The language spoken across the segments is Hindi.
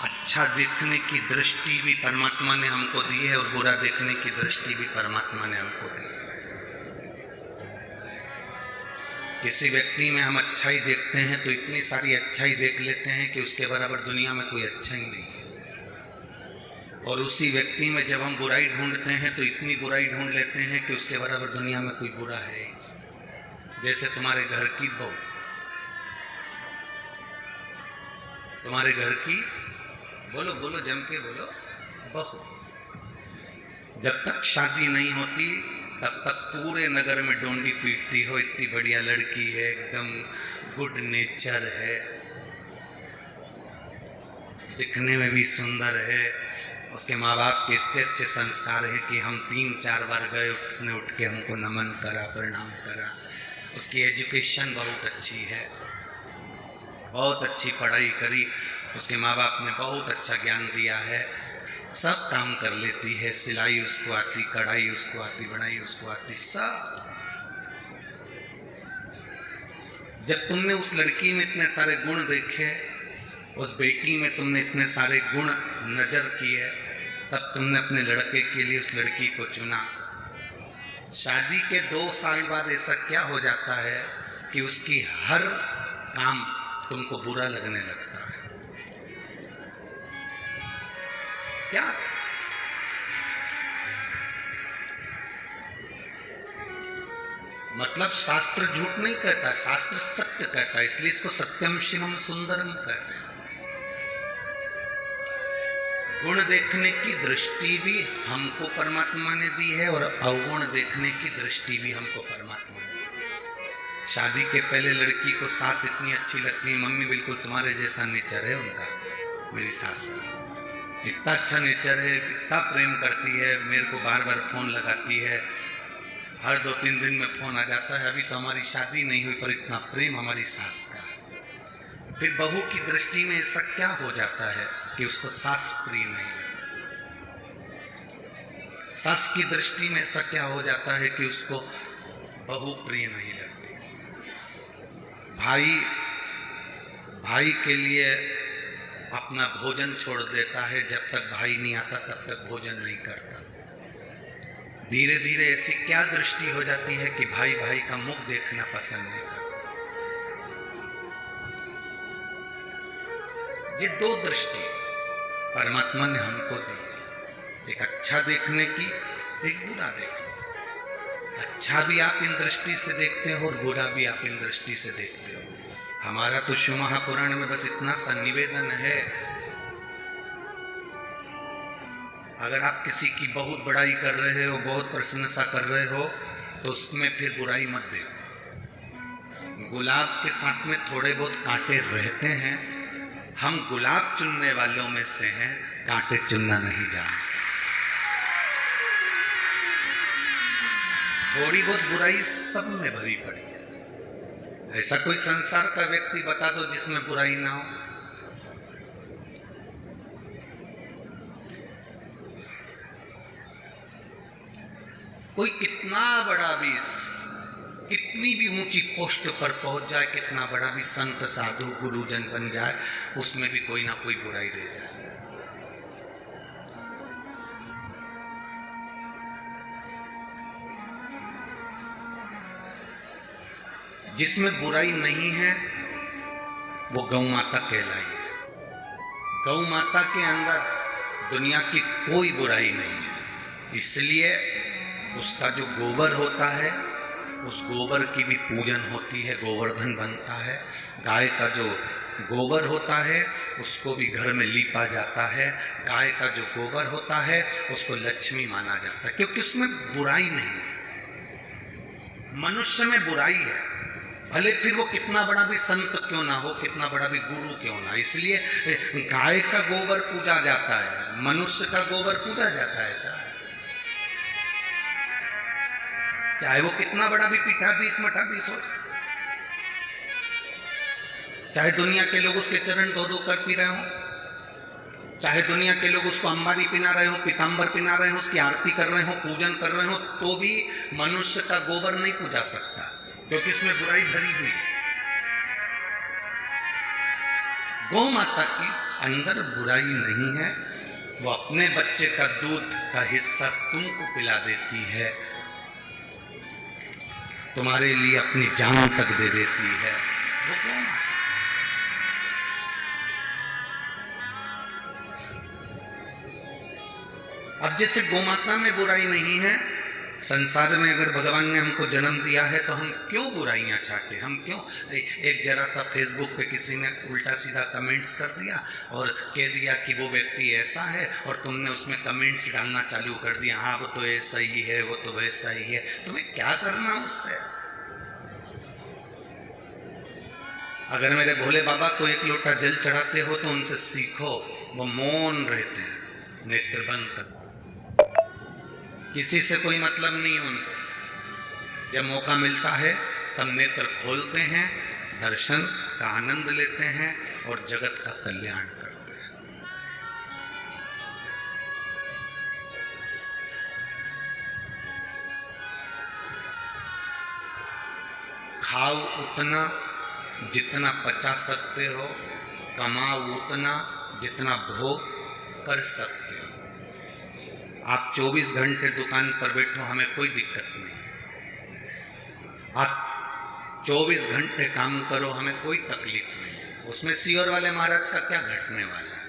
अच्छा देखने की दृष्टि भी परमात्मा ने हमको दी है और बुरा देखने की दृष्टि भी परमात्मा ने हमको दी है। किसी व्यक्ति में हम अच्छाई देखते हैं तो इतनी सारी अच्छाई देख लेते हैं कि उसके बराबर दुनिया में कोई अच्छा ही नहीं है। और उसी व्यक्ति में जब हम बुराई ढूंढते हैं तो इतनी बुराई ढूंढ लेते हैं कि उसके बराबर दुनिया में कोई बुरा है। जैसे तुम्हारे घर की बहू, तुम्हारे घर की, बोलो बोलो जम के बोलो, बहू, जब तक शादी नहीं होती तब तक पूरे नगर में डोंडी पीटती हो, इतनी बढ़िया लड़की है, एकदम गुड नेचर है, दिखने में भी सुंदर है, उसके माँ बाप के इतने अच्छे संस्कार है कि हम 3-4 बार गए, उसने उठ के हमको नमन करा, प्रणाम करा। उसकी एजुकेशन बहुत अच्छी है, बहुत अच्छी पढ़ाई करी, उसके माँ बाप ने बहुत अच्छा ज्ञान दिया है, सब काम कर लेती है, सिलाई उसको आती, कढ़ाई उसको आती, बुनाई उसको आती, सब। जब तुमने उस लड़की में इतने सारे गुण देखे, उस बेटी में तुमने इतने सारे गुण नजर किए, तब तुमने अपने लड़के के लिए उस लड़की को चुना। शादी के 2 साल बाद ऐसा क्या हो जाता है कि उसकी हर काम तुमको बुरा लगने लगता है? क्या? मतलब शास्त्र झूठ नहीं कहता, शास्त्र सत्य कहता है, इसलिए इसको सत्यम शिवम सुंदरम कहते हैं। गुण देखने की दृष्टि भी हमको परमात्मा ने दी है और अवगुण देखने की दृष्टि भी हमको परमात्मा ने दी। शादी के पहले लड़की को सास इतनी अच्छी लगती है, मम्मी बिल्कुल तुम्हारे जैसा नेचर है उनका, मेरी सास का इतना अच्छा नेचर है, इतना प्रेम करती है, मेरे को बार बार फोन लगाती है, हर 2-3 दिन में फोन आ जाता है, अभी तो हमारी शादी नहीं हुई पर इतना प्रेम हमारी सास का। फिर बहू की दृष्टि में ऐसा क्या हो जाता है कि उसको सास प्रिय नहीं लगती, सास की दृष्टि में ऐसा क्या हो जाता है कि उसको बहू प्रिय नहीं लगती। भाई के लिए अपना भोजन छोड़ देता है, जब तक भाई नहीं आता तब तक भोजन नहीं करता। धीरे धीरे ऐसी क्या दृष्टि हो जाती है कि भाई भाई का मुख देखना पसंद नहीं करता। ये 2 दृष्टि परमात्मा ने हमको दी है, एक अच्छा देखने की, एक बुरा देखने। अच्छा भी आप इन दृष्टि से देखते हो और बुरा भी आप इन दृष्टि से देखते हो। हमारा तो शिव महापुराण में बस इतना सा निवेदन है, अगर आप किसी की बहुत बड़ाई कर रहे हो, बहुत प्रशंसा कर रहे हो, तो उसमें फिर बुराई मत देखो। गुलाब के साथ में थोड़े बहुत कांटे रहते हैं, हम गुलाब चुनने वालों में से हैं, कांटे चुनना नहीं जानते। थोड़ी बहुत बुराई सब में भरी पड़ी है। ऐसा कोई संसार का व्यक्ति बता दो जिसमें बुराई ना हो। कोई कितना बड़ा भी, कितनी भी ऊंची पोस्ट पर पहुंच जाए, कितना बड़ा भी संत साधु गुरुजन बन जाए, उसमें भी कोई ना कोई बुराई रह जाए। जिसमें बुराई नहीं है वो गौ माता कहलाई है। गौ माता के अंदर दुनिया की कोई बुराई नहीं है, इसलिए उसका जो गोबर होता है, उस गोबर की भी पूजन होती है, गोवर्धन बनता है। गाय का जो गोबर होता है उसको भी घर में लीपा जाता है। गाय का जो गोबर होता है उसको लक्ष्मी माना जाता है, क्योंकि उसमें बुराई नहीं है। मनुष्य में बुराई है, भले फिर वो कितना बड़ा भी संत क्यों ना हो, कितना बड़ा भी गुरु क्यों ना, इसलिए गाय का गोबर पूजा जाता है, मनुष्य का गोबर पूजा जाता है। चाहे वो कितना बड़ा भी पीठाधीश मठाधीश हो, चाहे दुनिया के लोग उसके चरण धो धो कर पी रहे हो, चाहे दुनिया के लोग उसको अंबारी पिना रहे हो, पीतांबर पिना रहे हो, उसकी आरती कर रहे हो, पूजन कर रहे हो, तो भी मनुष्य का गोबर नहीं पूजा सकता, क्योंकि उसमें बुराई भरी हुई है। गौ माता की अंदर बुराई नहीं है, वो अपने बच्चे का दूध का हिस्सा तुमको पिला देती है, तुम्हारे लिए अपनी जान तक दे देती है। वो कौन है? अब जैसे गोमाता में बुराई नहीं है, संसार में अगर भगवान ने हमको जन्म दिया है तो हम क्यों बुराइयां चाहते? हम क्यों एक जरा सा फेसबुक पे किसी ने उल्टा सीधा कमेंट्स कर दिया और कह दिया कि वो व्यक्ति ऐसा है, और तुमने उसमें कमेंट्स डालना चालू कर दिया, हाँ वो तो ऐसा ही है, वो तो वैसा ही है। तुम्हें क्या करना उससे? अगर मेरे भोले बाबा को एक लोटा जल चढ़ाते हो तो उनसे सीखो, वो मौन रहते हैं, नेत्र बंद कर, किसी से कोई मतलब नहीं उनको। जब मौका मिलता है तब नेत्र खोलते हैं, दर्शन का आनंद लेते हैं और जगत का कल्याण करते हैं। खाओ उतना जितना पचा सकते हो, कमाओ उतना जितना भोग कर सकते हो। आप 24 घंटे दुकान पर बैठो, हमें कोई दिक्कत नहीं। आप 24 घंटे काम करो, हमें कोई तकलीफ नहीं। उसमें सीहोर वाले महाराज का क्या घटने वाला है?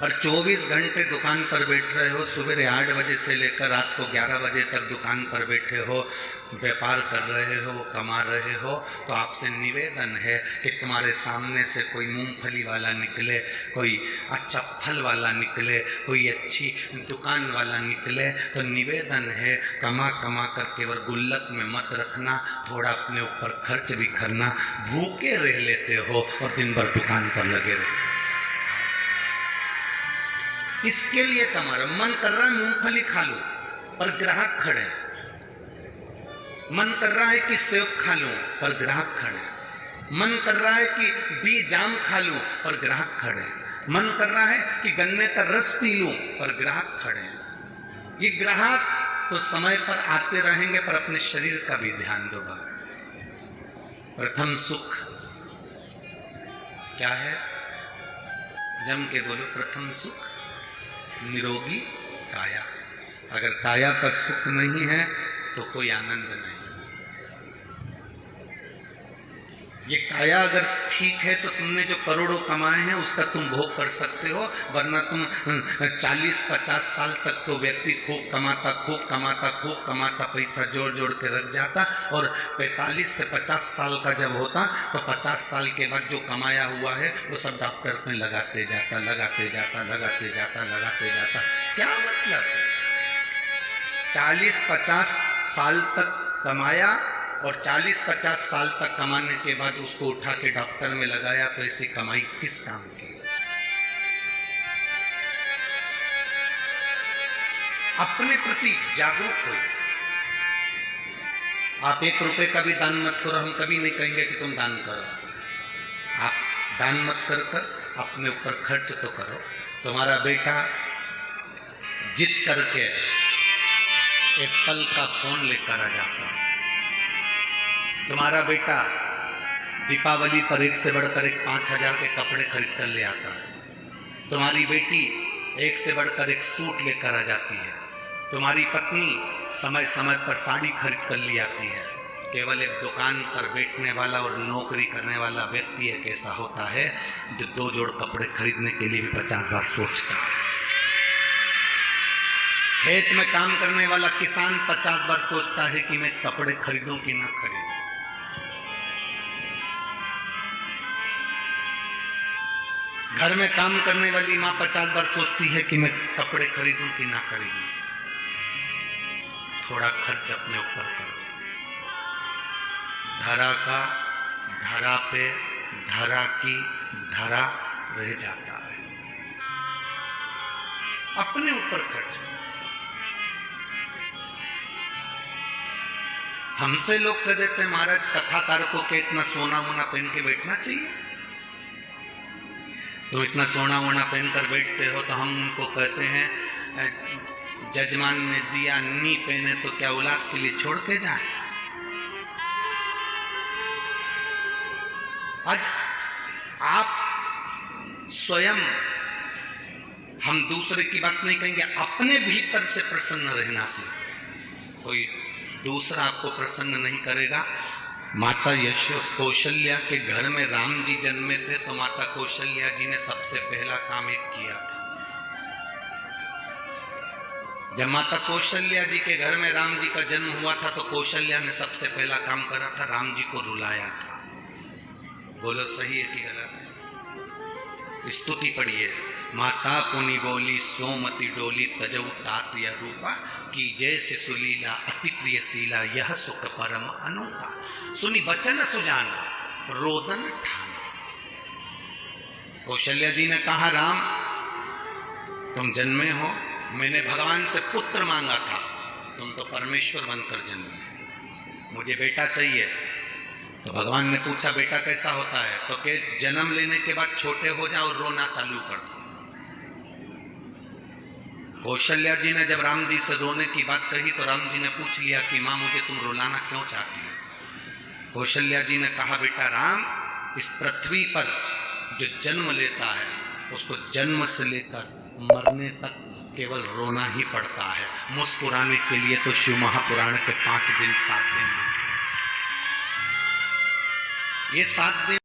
और 24 घंटे दुकान पर बैठ रहे हो, सुबह 8 बजे से लेकर रात को 11 बजे तक दुकान पर बैठे हो, व्यापार कर रहे हो, कमा रहे हो, तो आपसे निवेदन है कि तुम्हारे सामने से कोई मूंगफली वाला निकले, कोई अच्छा फल वाला निकले, कोई अच्छी दुकान वाला निकले, तो निवेदन है कमा कमा कर केवल गुल्लक में मत रखना, थोड़ा अपने ऊपर खर्च भी करना। भूखे रह लेते हो और दिन भर दुकान पर लगे रहे। इसके लिए कमा रहे, मन कर रहा है मूंगफली खा लो पर ग्राहक खड़े हैं, मन कर रहा है कि सेब खा लूं पर ग्राहक खड़े हैं, मन कर रहा है कि बीज जाम खा लूं पर ग्राहक खड़े हैं, मन कर रहा है कि गन्ने का रस पी लूं पर ग्राहक खड़े हैं। ये ग्राहक तो समय पर आते रहेंगे, पर अपने शरीर का भी ध्यान दो। प्रथम सुख क्या है? जम के बोलो, प्रथम सुख निरोगी काया। अगर काया का सुख नहीं है तो कोई आनंद नहीं। ये काया अगर ठीक है तो तुमने जो करोड़ों कमाए हैं उसका तुम भोग कर सकते हो, वरना तुम 40-50 साल तक तो व्यक्ति खूब कमाता पैसा जोड़ जोड़ के रख जाता, और 45 से 50 साल का जब होता तो 50 साल के बाद जो कमाया हुआ है वो सब डॉक्टर में लगाते जाता। क्या मतलब है? 40-50 साल तक कमाया और 40-50 साल तक कमाने के बाद उसको उठा के डॉक्टर में लगाया, तो ऐसी कमाई किस काम की? अपने प्रति जागरूक हो। आप 1 रुपए का भी दान मत करो, हम कभी नहीं कहेंगे कि तुम दान करो। आप दान मत कर अपने ऊपर खर्च तो करो। तुम्हारा बेटा जिद करके एप्पल का फोन लेकर आ जाता है, तुम्हारा बेटा दीपावली पर 1 से बढ़कर 1 5,000 के कपड़े खरीद कर ले आता है, तुम्हारी बेटी 1 से बढ़कर 1 सूट लेकर आ जाती है, तुम्हारी पत्नी समय समय पर साड़ी खरीद कर ले आती है। केवल एक दुकान पर बैठने वाला और नौकरी करने वाला व्यक्ति एक ऐसा होता है जो 2 जोड़ कपड़े खरीदने के लिए भी 50 बार सोचता है। खेत में काम करने वाला किसान 50 बार सोचता है कि मैं कपड़े खरीदूं कि ना खरीदूं। घर में काम करने वाली माँ 50 बार सोचती है कि मैं कपड़े खरीदूं कि ना खरीदूं। थोड़ा खर्च अपने ऊपर करो। धरा का धरा पे धरा की धरा रह जाता है। अपने ऊपर खर्च। हमसे लोग कह देते हैं महाराज कथाकार को के इतना सोना वोना पहन के बैठना चाहिए। तुम इतना सोना वोना पहनकर बैठते हो तो हम उनको कहते हैं जजमान ने दिया नी पहने तो क्या औलाद के लिए छोड़ के जाए। आज आप स्वयं, हम दूसरे की बात नहीं कहेंगे, अपने भीतर से प्रसन्न रहना सीखो। कोई दूसरा आपको प्रसन्न नहीं करेगा। माता कौशल्या के घर में राम जी जन्मे थे तो माता कौशल्या जी ने सबसे पहला काम एक किया था। जब माता कौशल्या जी के घर में राम जी का जन्म हुआ था तो कौशल्या ने सबसे पहला काम करा था, राम जी को रुलाया था। बोलो सही है कि गलत है? स्तुति पढ़िए। माता पुनि बोली सोमति डोली तजऊ तात यह रूपा की जैसे सुलीला अति प्रिय शीला यह सुख परम अनूठा सुनी बचन सुजाना रोदन ठाना। कौशल्या जी ने कहा, राम तुम जन्मे हो, मैंने भगवान से पुत्र मांगा था, तुम तो परमेश्वर बनकर जन्मे, मुझे बेटा चाहिए। तो भगवान ने पूछा बेटा कैसा होता है? तो के जन्म लेने के बाद छोटे हो जाओ और रोना चालू कर दो। कौशल्या जी ने जब राम जी से रोने की बात कही तो राम जी ने पूछ लिया कि मां मुझे तुम रुलाना क्यों चाहती हो? कौशल्या जी ने कहा, बेटा राम, इस पृथ्वी पर जो जन्म लेता है उसको जन्म से लेकर मरने तक केवल रोना ही पड़ता है। मुस्कुराने के लिए तो शिव महापुराण के 5 दिन 7 दिन, ये 7 दिन